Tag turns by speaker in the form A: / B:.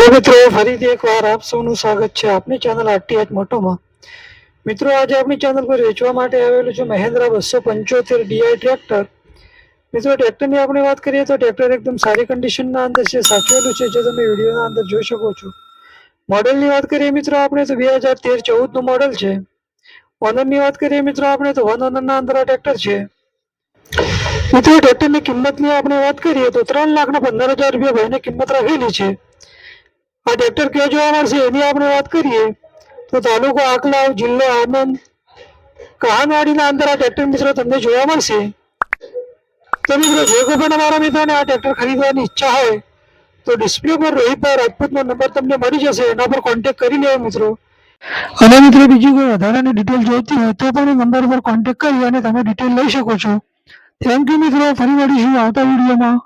A: Hello મિત્રો, ફરીથી એકવાર આપ સૌનું સ્વાગત છે આપની ચેનલ આરટીએચ મોટોમાં. મિત્રો, આજે આપણી ચેનલ પર વેચવા માટે આવેલું છે મહેન્દ્રા 275 ડીઆઈ ટ્રેક્ટર. મિત્રો, ટ્રેક્ટરની આપણે વાત કરીએ તો ટ્રેક્ટર એકદમ સારી કન્ડિશનના અંદર છે, સાચવેલું છે, જે તમે વિડીયોના અંદર જોઈ શકો છો. મોડલની વાત કરીએ મિત્રો આપણે તો 2013-14નું મોડલ છે. ઓનરની વાત કરીએ મિત્રો આપણે તો 1 ઓનરના અંદર આ ટ્રેક્ટર છે. મિત્રો, ટ્રેક્ટરની કિંમતની આપણે વાત કરીએ તો 3,15,000 રૂપિયા ભાઈને કિંમત રાખેલી છે. આ ટ્રેક્ટર ક્યાં જોવા મળશે એની આપણે વાત કરીએ તો તાલુકો આંકલાવ, જિલ્લો આણંદ, કહાનવાડીના અંદર આ ટ્રેક્ટર મિત્રો તમને જોવા મળશે. તો મિત્રો, જે કોઈ પણ અમારા મિત્રોને આ ટ્રેક્ટર ખરીદવાની ઈચ્છા હોય તો ડિસ્પ્લે પર રોહિતભાઈ રાજપૂતનો નંબર તમને મળી જશે, એના પર કોન્ટેક્ટ કરી લેવો મિત્રો. અને મિત્રો, બીજી કોઈ વધારાની ડિટેલ જોઈતી હોય તો પણ એ નંબર પર કોન્ટેક્ટ કરી અને તમે ડિટેલ લઈ શકો છો. થેન્ક યુ મિત્રો, ફરી મળીશું આવતા વિડીયોમાં.